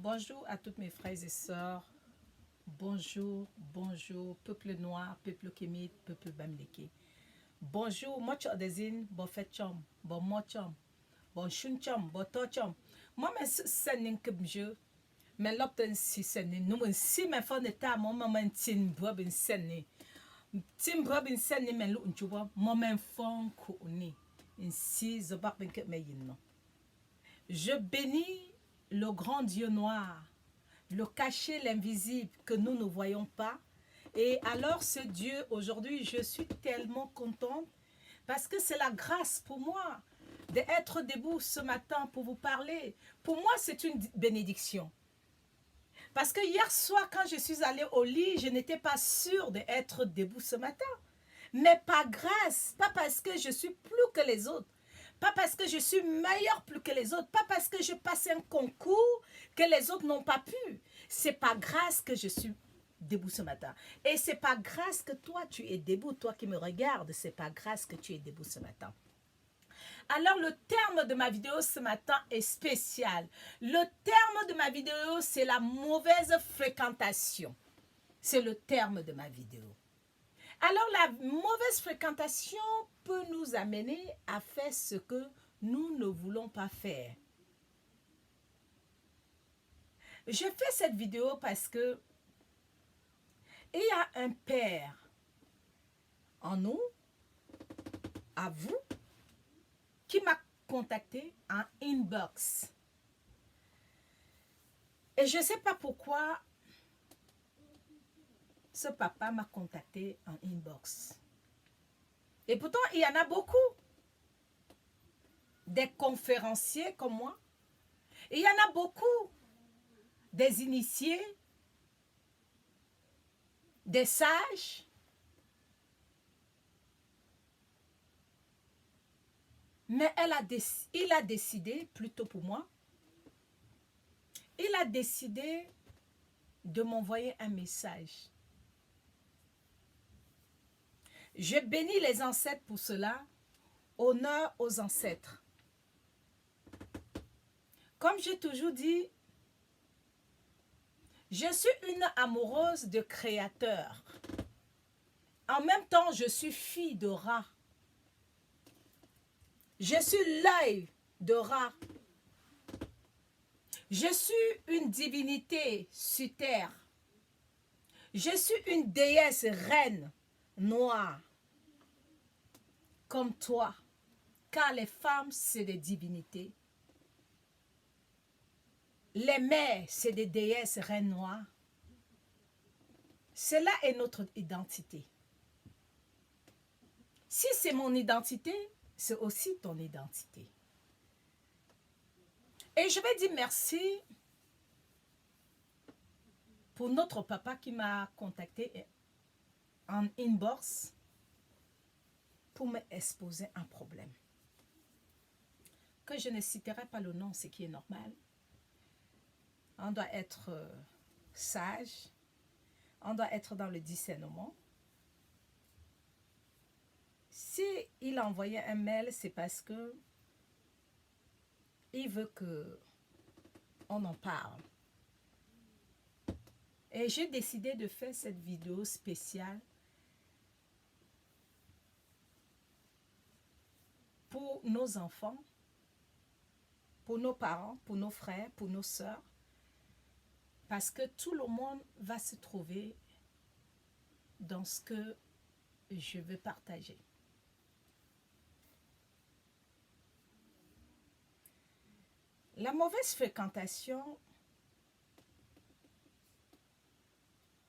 Bonjour à toutes mes frères et sœurs. Bonjour, bonjour, peuple noir, peuple kémite, peuple bamleke. Bonjour, moi chodezin, bon fait chom, bon mo chom, bon chun chom, bon to chom. Moi, mais senin kubje, mais l'opten si senin, nous si mais fon eta, mon maman tin brobin senin. Tim brobin senin, mais l'on chuba, moment fon kouni. Ainsi, je bats que me yin. Je bénis le grand Dieu noir, le caché, l'invisible que nous ne voyons pas. Et alors ce Dieu, aujourd'hui, je suis tellement contente parce que c'est la grâce pour moi d'être debout ce matin pour vous parler. Pour moi, c'est une bénédiction. Parce que hier soir, quand je suis allée au lit, je n'étais pas sûre d'être debout ce matin. Mais par grâce, pas parce que je suis plus que les autres, pas parce que je suis meilleure plus que les autres, pas parce que je passe un concours que les autres n'ont pas pu. C'est par grâce que je suis debout ce matin. Et c'est par grâce que toi, tu es debout, toi qui me regardes, c'est par grâce que tu es debout ce matin. Alors, le terme de ma vidéo ce matin est spécial. Le terme de ma vidéo, c'est la mauvaise fréquentation. C'est le terme de ma vidéo. Alors, la mauvaise fréquentation peut nous amener à faire ce que nous ne voulons pas faire. Je fais cette vidéo parce que il y a un père en nous, à vous, qui m'a contacté en inbox. Et je ne sais pas pourquoi ce papa m'a contacté en inbox. Et pourtant, il y en a beaucoup. Des conférenciers comme moi. Et il y en a beaucoup. Des initiés. Des sages. Mais il a décidé, plutôt pour moi, il a décidé de m'envoyer un message. Je bénis les ancêtres pour cela. Honneur aux ancêtres. Comme j'ai toujours dit, je suis une amoureuse de créateur. En même temps, je suis fille de Ra. Je suis l'œil de Ra. Je suis une divinité sur terre. Je suis une déesse reine noire. Comme toi. Car les femmes, c'est des divinités. Les mères, c'est des déesses reines noires. Cela est notre identité. Si c'est mon identité, c'est aussi ton identité. Et je vais dire merci pour notre papa qui m'a contacté en inbox pour m'exposer un problème. Que je ne citerai pas le nom, ce qui est normal. On doit être sage. On doit être dans le discernement. Si il a envoyé un mail, c'est parce que il veut que on en parle. Et j'ai décidé de faire cette vidéo spéciale pour nos enfants, pour nos parents, pour nos frères, pour nos sœurs, parce que tout le monde va se trouver dans ce que je veux partager. La mauvaise fréquentation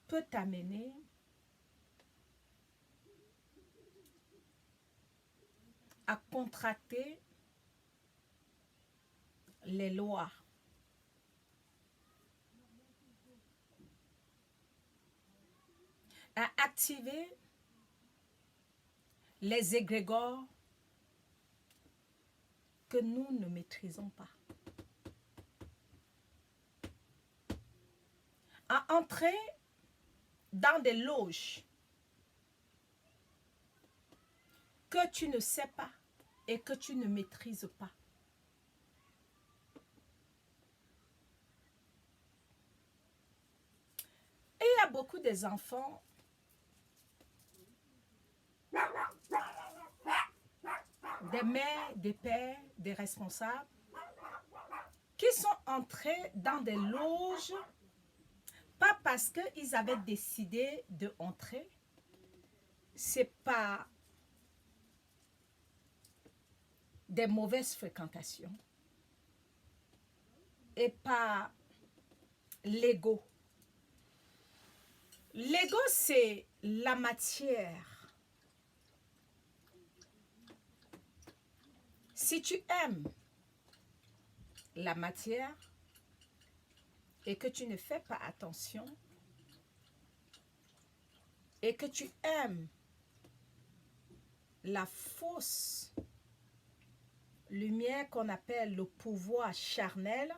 peut t'amener à contracter les lois. À activer les égrégores que nous ne maîtrisons pas. À entrer dans des loges que tu ne sais pas et que tu ne maîtrises pas. beaucoup des enfants des mères, des pères, des responsables qui sont entrés dans des loges, pas parce qu'ils avaient décidé de entrer, c'est pas des mauvaises fréquentations et pas l'ego. L'ego, c'est la matière. Si tu aimes la matière et que tu ne fais pas attention et que tu aimes la fausse lumière qu'on appelle le pouvoir charnel,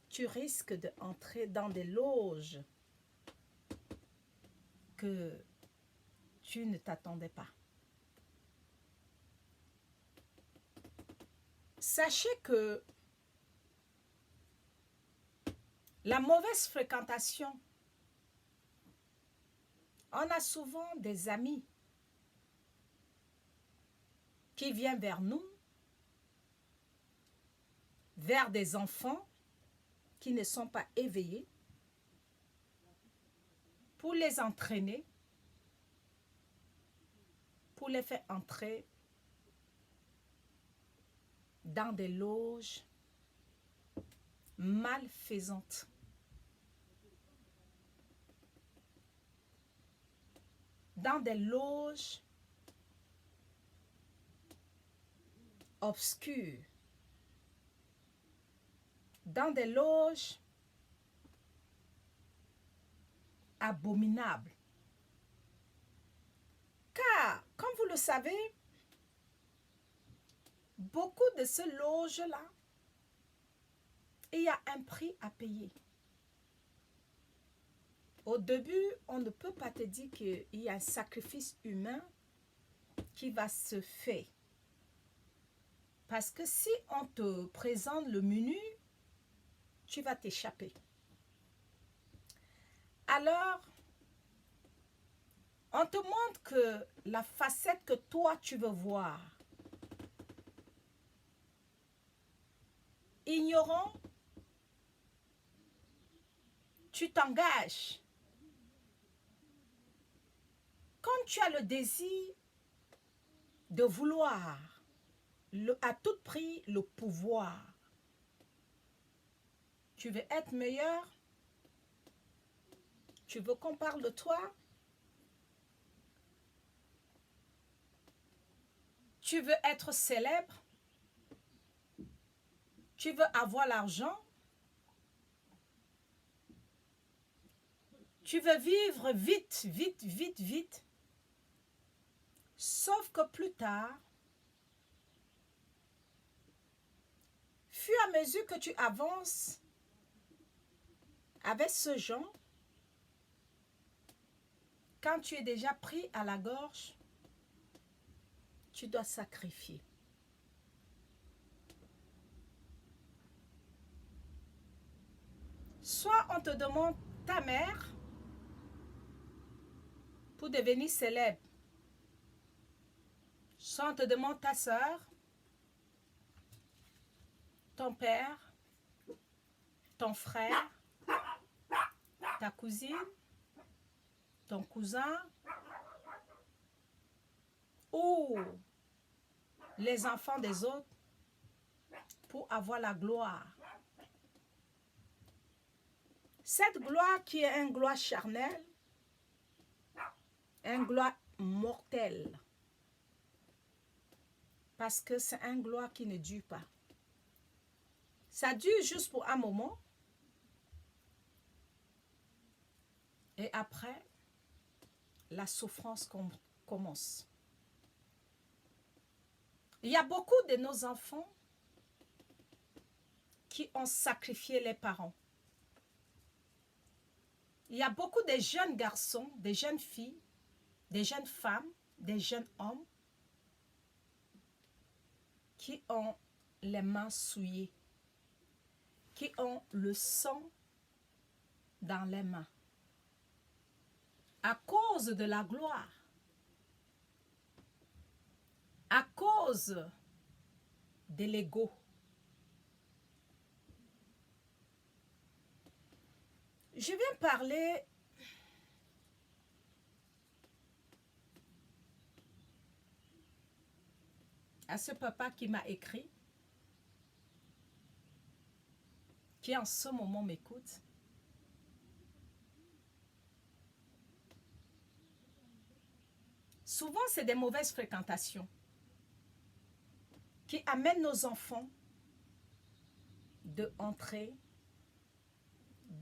tu risques d'entrer dans des loges que tu ne t'attendais pas. Sachez que la mauvaise fréquentation, on a souvent des amis qui viennent vers nous, vers des enfants qui ne sont pas éveillés, pour les entraîner, pour les faire entrer dans des loges malfaisantes. Dans des loges obscures. Dans des loges abominables. Car, comme vous le savez, beaucoup de ces loges-là, il y a un prix à payer. Au début, on ne peut pas te dire qu'il y a un sacrifice humain qui va se faire. Parce que si on te présente le menu, tu vas t'échapper. Alors, on te montre que la facette que toi tu veux voir. Ignorant, tu t'engages. Quand tu as le désir de vouloir à tout prix le pouvoir, tu veux être meilleur, tu veux qu'on parle de toi, tu veux être célèbre, tu veux avoir l'argent, tu veux vivre vite, vite, vite, vite. Sauf que plus tard, fur et à mesure que tu avances avec ce genre, quand tu es déjà pris à la gorge, tu dois sacrifier. Soit on te demande ta mère pour devenir célèbre. Soit on te demande ta soeur, ton père, ton frère, ta cousine, ton cousin ou les enfants des autres pour avoir la gloire. Cette gloire qui est une gloire charnelle, une gloire mortelle, parce que c'est une gloire qui ne dure pas. Ça dure juste pour un moment et après, la souffrance commence. Il y a beaucoup de nos enfants qui ont sacrifié les parents. Il y a beaucoup de jeunes garçons, des jeunes filles, des jeunes femmes, des jeunes hommes qui ont les mains souillées, qui ont le sang dans les mains. à cause de la gloire, à cause de l'ego. Je viens parler à ce papa qui m'a écrit, qui en ce moment m'écoute. Souvent, c'est des mauvaises fréquentations qui amènent nos enfants de entrer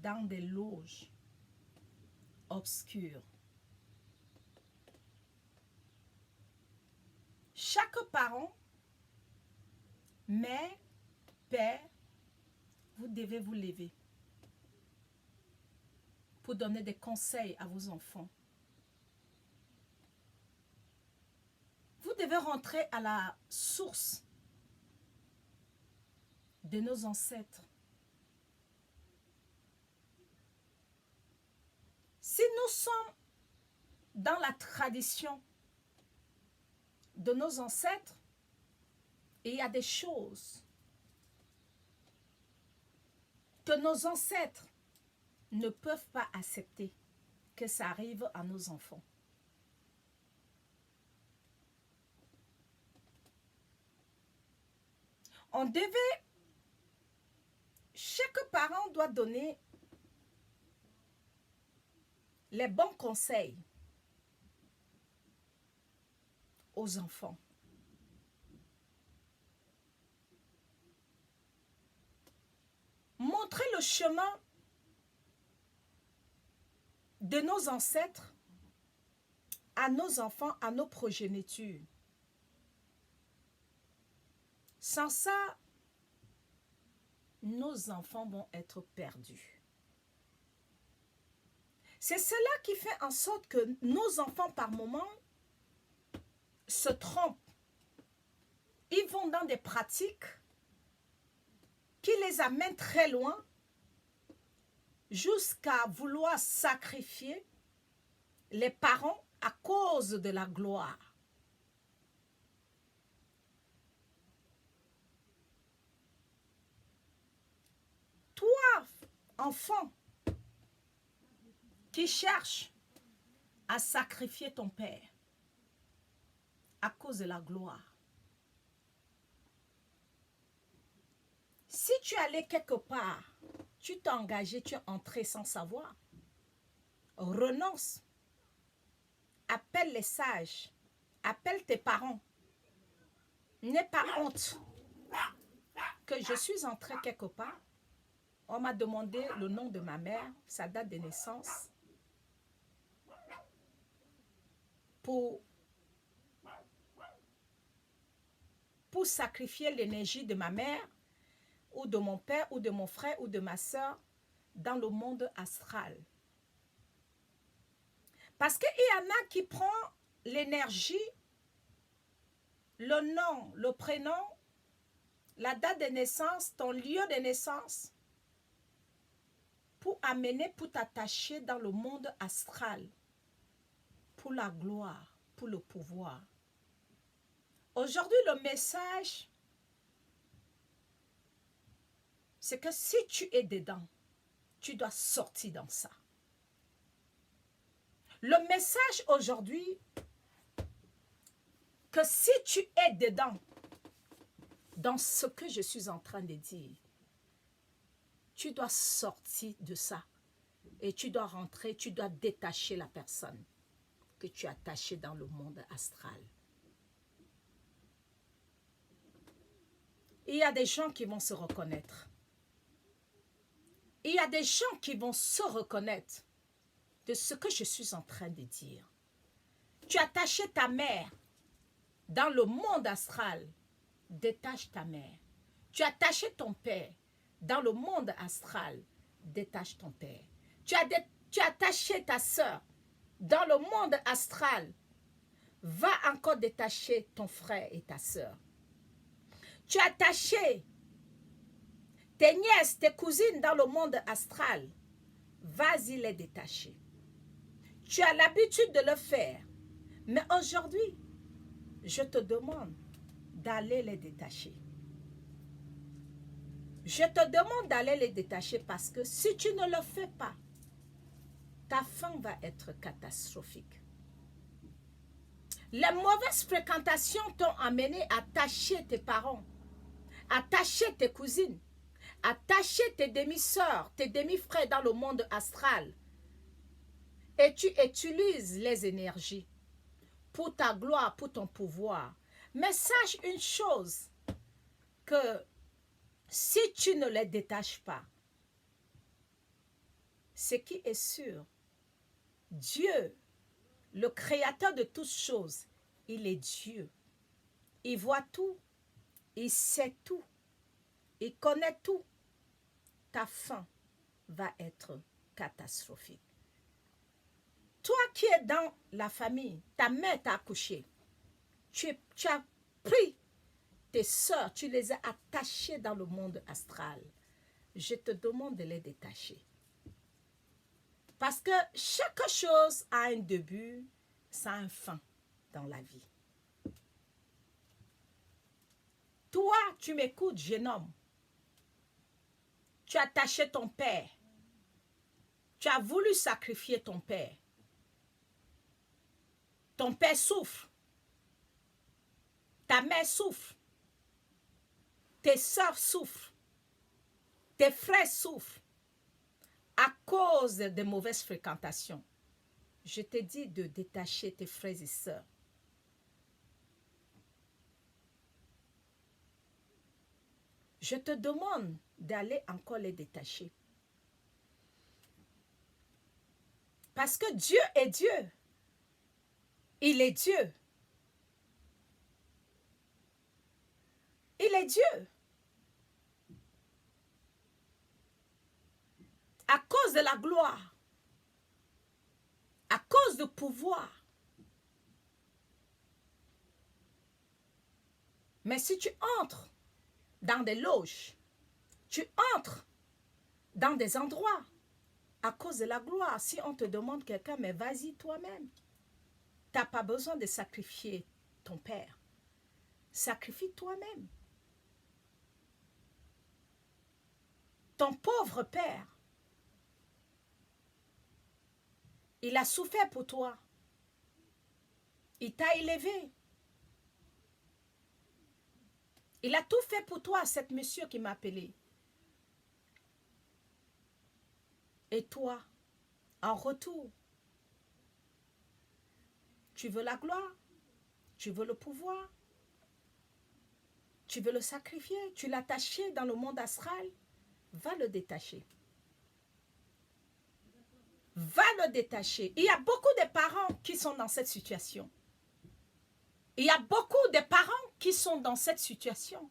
dans des loges obscures. Chaque parent, mère, père, vous devez vous lever pour donner des conseils à vos enfants. Vous devez rentrer à la source de nos ancêtres. Si nous sommes dans la tradition de nos ancêtres, il y a des choses que nos ancêtres ne peuvent pas accepter que ça arrive à nos enfants. On devait, chaque parent doit donner les bons conseils aux enfants. Montrer le chemin de nos ancêtres à nos enfants, à nos progénitures. Sans ça, nos enfants vont être perdus. C'est cela qui fait en sorte que nos enfants, par moments, se trompent. Ils vont dans des pratiques qui les amènent très loin jusqu'à vouloir sacrifier les parents à cause de la gloire. Toi, enfant, qui cherche à sacrifier ton père à cause de la gloire. Si tu es allé quelque part, tu t'es engagé, tu es entré sans savoir, renonce, appelle les sages, appelle tes parents. N'aie pas honte que je suis entré quelque part. On m'a demandé le nom de ma mère, sa date de naissance, pour sacrifier l'énergie de ma mère ou de mon père ou de mon frère ou de ma soeur dans le monde astral. Parce qu'il y en a qui prennent l'énergie, le nom, le prénom, la date de naissance, ton lieu de naissance, pour amener, pour t'attacher dans le monde astral, pour la gloire, pour le pouvoir. Aujourd'hui, le message, c'est que si tu es dedans, tu dois sortir dans ça. Le message aujourd'hui, que si tu es dedans, dans ce que je suis en train de dire, tu dois sortir de ça. Et tu dois rentrer, tu dois détacher la personne que tu as attachée dans le monde astral. Il y a des gens qui vont se reconnaître. Il y a des gens qui vont se reconnaître de ce que je suis en train de dire. Tu as attaché ta mère dans le monde astral. Détache ta mère. Tu as attaché ton père dans le monde astral. Détache ton père. Tu as attaché ta soeur dans le monde astral. Va encore détacher ton frère et ta soeur. Tu as attaché tes nièces, tes cousines dans le monde astral. Vas-y les détacher. Tu as l'habitude de le faire. Mais aujourd'hui, je te demande d'aller les détacher. Je te demande d'aller les détacher parce que si tu ne le fais pas, ta fin va être catastrophique. Les mauvaises fréquentations t'ont amené à tâcher tes parents, à tâcher tes cousines, à tâcher tes demi-sœurs, tes demi-frères dans le monde astral. Et tu utilises les énergies pour ta gloire, pour ton pouvoir. Mais sache une chose, que si tu ne les détaches pas, ce qui est sûr, Dieu, le créateur de toutes choses, il est Dieu. Il voit tout, il sait tout, il connaît tout. Ta fin va être catastrophique. Toi qui es dans la famille, ta mère t'a accouché, tu as pris tes sœurs, tu les as attachées dans le monde astral. Je te demande de les détacher. Parce que chaque chose a un début, ça a un fin dans la vie. Toi, tu m'écoutes, jeune homme. Tu as attaché ton père. Tu as voulu sacrifier ton père. Ton père souffre. Ta mère souffre. Tes soeurs souffrent. Tes frères souffrent. À cause des mauvaises fréquentations. Je te dis de détacher tes frères et sœurs. Je te demande d'aller encore les détacher. Parce que Dieu est Dieu. Il est Dieu. Il est Dieu. À cause de la gloire, à cause du pouvoir. Mais si tu entres dans des loges, tu entres dans des endroits à cause de la gloire, si on te demande quelqu'un, mais vas-y toi-même. Tu n'as pas besoin de sacrifier ton père. Sacrifie toi-même. Ton pauvre père, il a souffert pour toi. Il t'a élevé. Il a tout fait pour toi, cet monsieur qui m'a appelé. Et toi, en retour, tu veux la gloire, tu veux le pouvoir, tu veux le sacrifier, tu l'as attaché dans le monde astral, va le détacher. Va le détacher. Il y a beaucoup de parents qui sont dans cette situation. Il y a beaucoup de parents qui sont dans cette situation.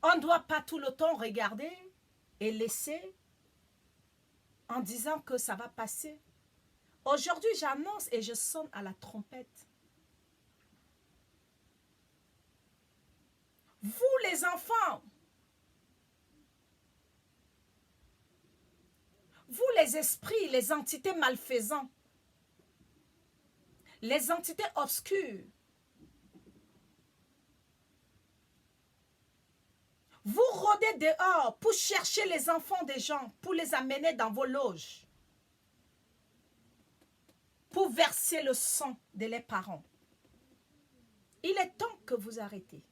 On ne doit pas tout le temps regarder et laisser en disant que ça va passer. Aujourd'hui, j'annonce et je sonne à la trompette. Vous les enfants, vous les esprits, les entités malfaisantes, les entités obscures, vous rôdez dehors pour chercher les enfants des gens, pour les amener dans vos loges, pour verser le sang de leurs parents. Il est temps que vous arrêtez.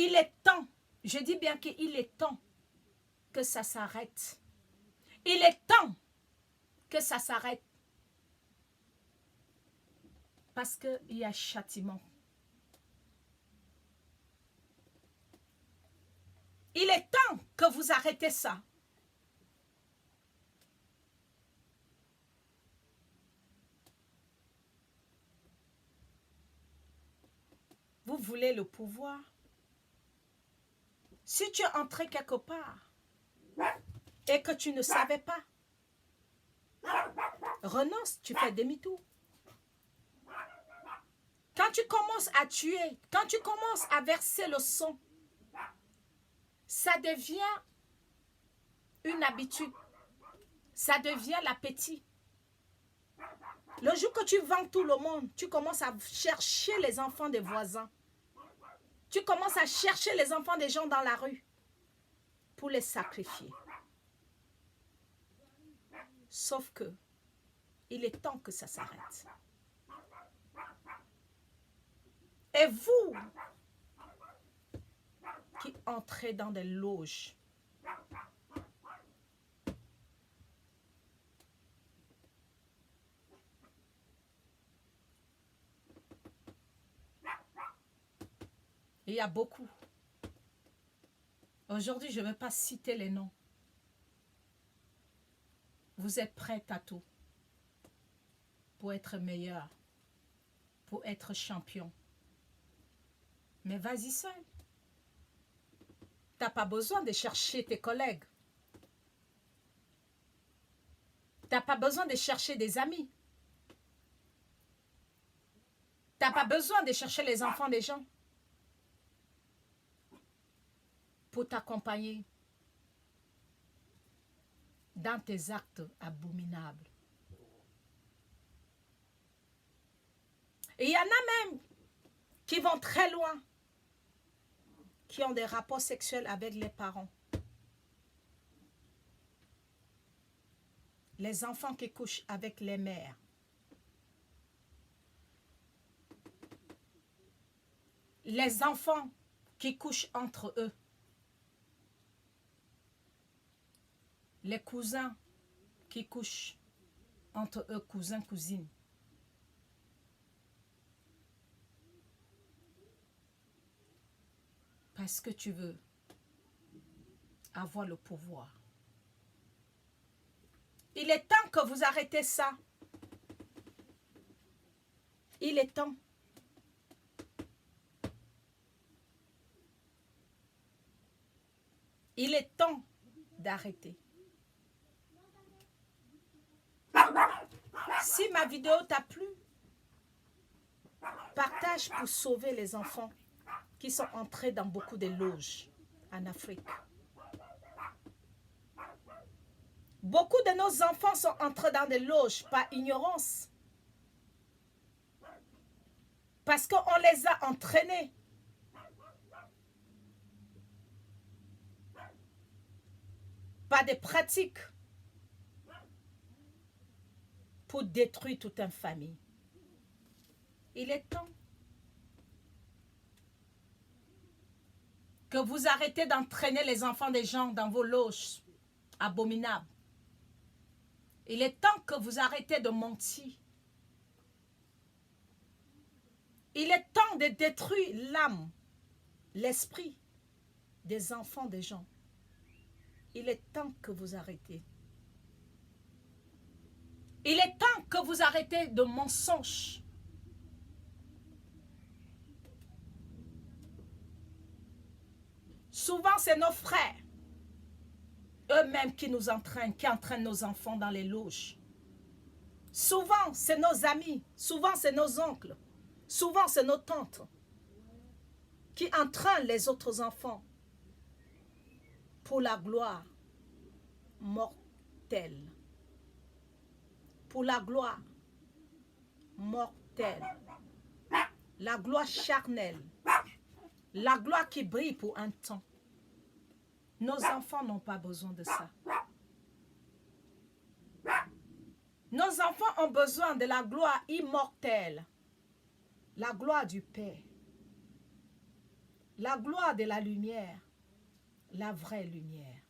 Il est temps, je dis bien qu'il est temps que ça s'arrête. Il est temps que ça s'arrête. Parce qu'il y a châtiment. Il est temps que vous arrêtez ça. Vous voulez le pouvoir? Si tu es entré quelque part et que tu ne savais pas, renonce, tu fais demi-tour. Quand tu commences à tuer, quand tu commences à verser le sang, ça devient une habitude. Ça devient l'appétit. Le jour que tu vends tout le monde, tu commences à chercher les enfants des voisins. Tu commences à chercher les enfants des gens dans la rue pour les sacrifier. Sauf que il est temps que ça s'arrête. Et vous qui entrez dans des loges, il y a beaucoup. Aujourd'hui, je ne vais pas citer les noms. Vous êtes prêts à tout pour être meilleur, pour être champion. Mais vas-y seul. Tu n'as pas besoin de chercher tes collègues. Tu n'as pas besoin de chercher des amis. Tu n'as pas besoin de chercher les enfants des gens pour t'accompagner dans tes actes abominables. Et il y en a même qui vont très loin, qui ont des rapports sexuels avec les parents. Les enfants qui couchent avec les mères. Les enfants qui couchent entre eux. Les cousins qui couchent entre eux, cousins, cousines. Parce que tu veux avoir le pouvoir. Il est temps que vous arrêtez ça. Il est temps. Il est temps d'arrêter. Si ma vidéo t'a plu, partage pour sauver les enfants qui sont entrés dans beaucoup de loges en Afrique. Beaucoup de nos enfants sont entrés dans des loges par ignorance. Parce qu'on les a entraînés. Par des pratiques pour détruire toute une famille. Il est temps que vous arrêtez d'entraîner les enfants des gens dans vos loges abominables. Il est temps que vous arrêtez de mentir. Il est temps de détruire l'âme, l'esprit des enfants des gens. Il est temps que vous arrêtez. Il est temps que vous arrêtez de mensonges. Souvent, c'est nos frères, eux-mêmes qui nous entraînent, qui entraînent nos enfants dans les loges. Souvent, c'est nos amis, souvent, c'est nos oncles, souvent, c'est nos tantes qui entraînent les autres enfants pour la gloire mortelle. Pour la gloire mortelle. La gloire charnelle. La gloire qui brille pour un temps. Nos enfants n'ont pas besoin de ça. Nos enfants ont besoin de la gloire immortelle. La gloire du Père. La gloire de la lumière. La vraie lumière.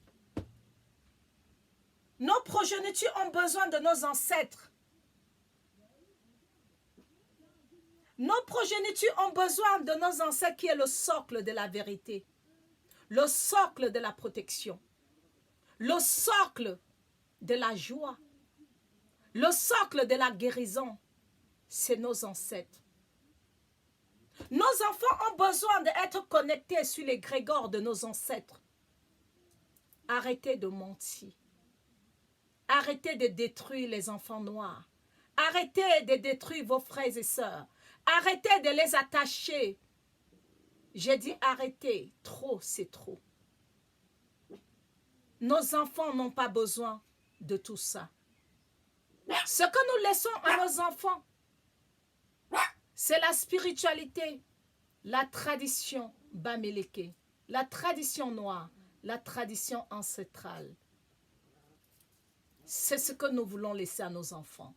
Nos progénitures ont besoin de nos ancêtres. Nos progénitures ont besoin de nos ancêtres qui est le socle de la vérité, le socle de la protection, le socle de la joie, le socle de la guérison. C'est nos ancêtres. Nos enfants ont besoin d'être connectés sur les grégores de nos ancêtres. Arrêtez de mentir. Arrêtez de détruire les enfants noirs. Arrêtez de détruire vos frères et sœurs. Arrêtez de les attacher. J'ai dit arrêtez. Trop, c'est trop. Nos enfants n'ont pas besoin de tout ça. Ce que nous laissons à nos enfants, c'est la spiritualité, la tradition bamileke, la tradition noire, la tradition ancestrale. C'est ce que nous voulons laisser à nos enfants.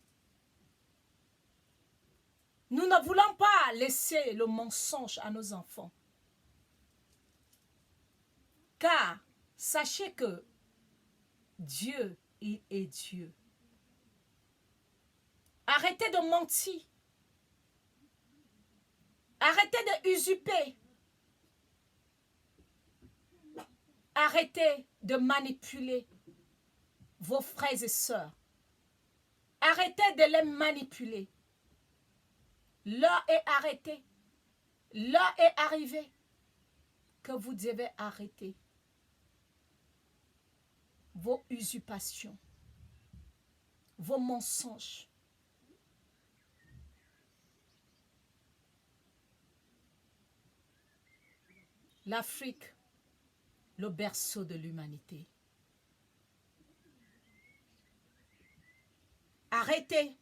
Nous ne voulons pas laisser le mensonge à nos enfants. Car sachez que Dieu, il est Dieu. Arrêtez de mentir. Arrêtez de usurper. Arrêtez de manipuler vos frères et sœurs. Arrêtez de les manipuler. L'heure est arrêtée. L'heure est arrivée que vous devez arrêter vos usurpations, vos mensonges. L'Afrique, le berceau de l'humanité. Arrêtez,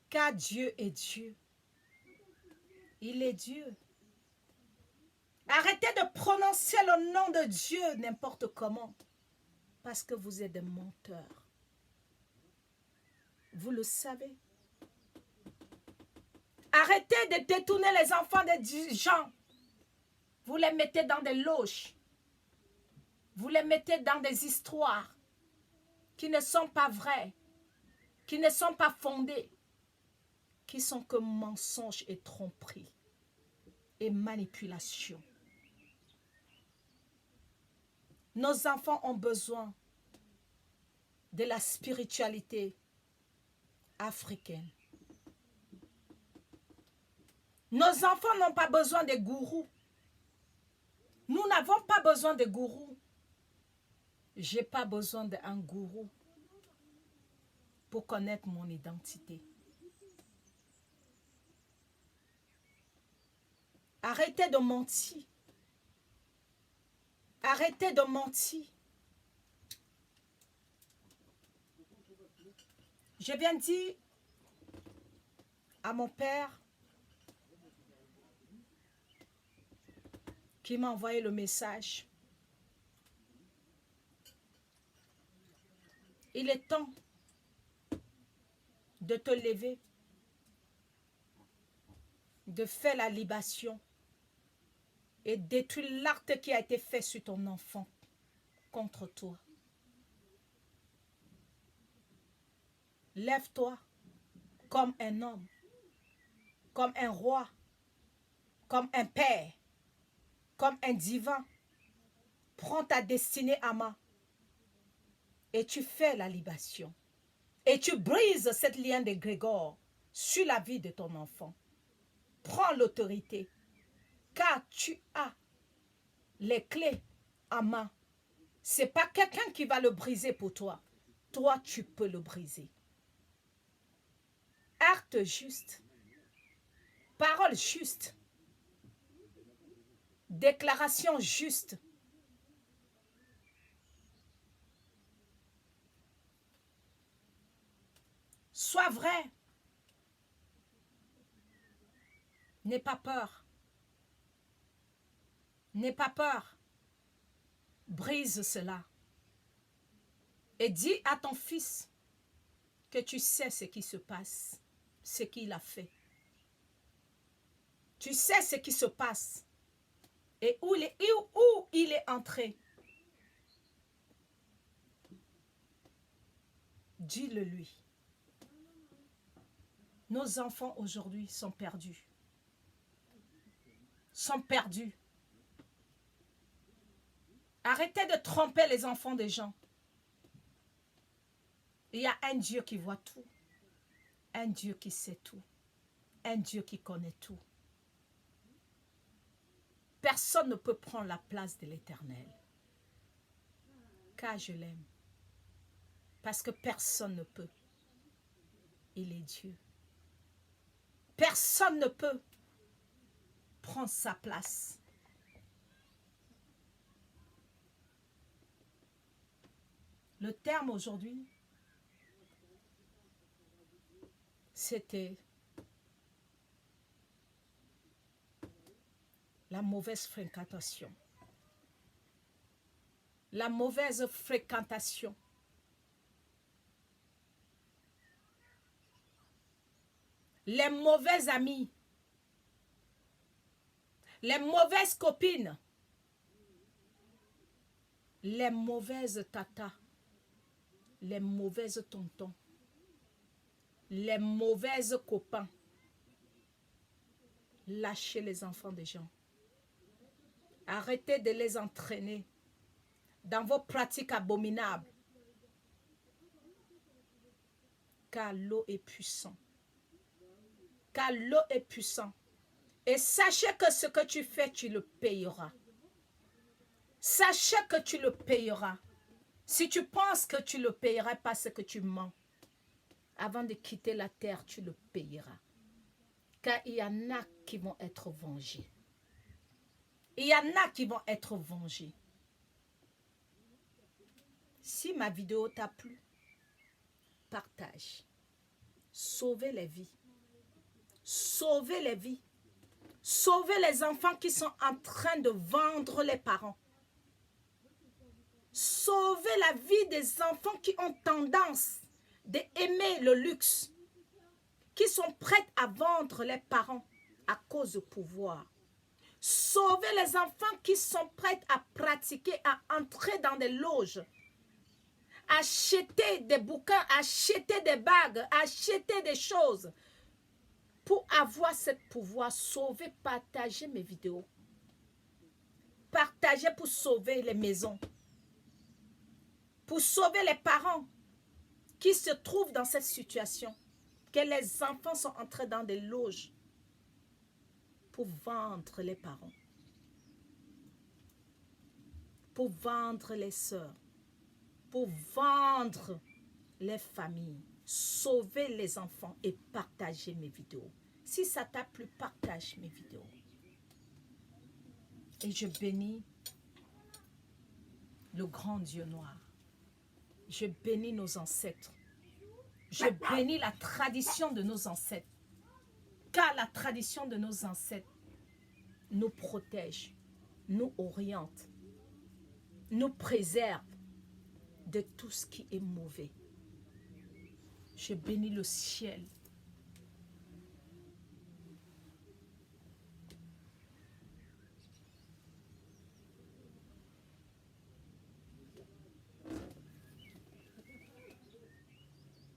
car Dieu est Dieu. Il est Dieu. Arrêtez de prononcer le nom de Dieu n'importe comment, parce que vous êtes des menteurs. Vous le savez. Arrêtez de détourner les enfants des gens. Vous les mettez dans des loges. Vous les mettez dans des histoires qui ne sont pas vraies, qui ne sont pas fondées, qui sont que mensonges et tromperies et manipulations. Nos enfants ont besoin de la spiritualité africaine. Nos enfants n'ont pas besoin de gourous. Nous n'avons pas besoin de gourous. Je n'ai pas besoin d'un gourou pour connaître mon identité. Arrêtez de mentir. Arrêtez de mentir. Je viens de dire à mon père qui m'a envoyé le message. Il est temps de te lever, de faire la libation et détruire l'acte qui a été fait sur ton enfant contre toi. Lève-toi comme un homme, comme un roi, comme un père, comme un divin. Prends ta destinée à main et tu fais la libation. Et tu brises cette lien de Grégor sur la vie de ton enfant. Prends l'autorité, car tu as les clés en main. Ce n'est pas quelqu'un qui va le briser pour toi. Toi, tu peux le briser. Acte juste, parole juste, déclaration juste. Sois vrai. N'aie pas peur. N'aie pas peur. Brise cela. Et dis à ton fils que tu sais ce qui se passe, ce qu'il a fait. Tu sais ce qui se passe et où il est entré. Dis-le lui. Nos enfants aujourd'hui sont perdus. Sont perdus. Arrêtez de tromper les enfants des gens. Il y a un Dieu qui voit tout. Un Dieu qui sait tout. Un Dieu qui connaît tout. Personne ne peut prendre la place de l'Éternel. Car je l'aime. Parce que personne ne peut. Il est Dieu. Personne ne peut prendre sa place. Le terme aujourd'hui, c'était la mauvaise fréquentation. La mauvaise fréquentation. Les mauvais amis. Les mauvaises copines. Les mauvaises tatas. Les mauvaises tontons. Les mauvaises copains. Lâchez les enfants des gens. Arrêtez de les entraîner dans vos pratiques abominables. Car l'eau est puissante. Car l'eau est puissante. Et sachez que ce que tu fais, tu le payeras. Sachez que tu le payeras. Si tu penses que tu le payeras parce que tu mens, avant de quitter la terre, tu le payeras. Car il y en a qui vont être vengés. Il y en a qui vont être vengés. Si ma vidéo t'a plu, partage. Sauvez les vies. Sauvez les vies. Sauvez les enfants qui sont en train de vendre les parents. Sauvez la vie des enfants qui ont tendance d'aimer le luxe, qui sont prêts à vendre les parents à cause du pouvoir. Sauvez les enfants qui sont prêts à pratiquer, à entrer dans des loges, acheter des bouquins, acheter des bagues, acheter des choses pour avoir ce pouvoir. Sauvez, partagez mes vidéos. Partagez pour sauver les maisons. Pour sauver les parents qui se trouvent dans cette situation. Que les enfants sont entrés dans des loges pour vendre les parents. Pour vendre les sœurs. Pour vendre les familles. Sauvez les enfants et partagez mes vidéos. Si ça t'a plu, partage mes vidéos. Et je bénis le grand Dieu noir. Je bénis nos ancêtres. Je bénis la tradition de nos ancêtres. Car la tradition de nos ancêtres nous protège, nous oriente, nous préserve de tout ce qui est mauvais. Je bénis le ciel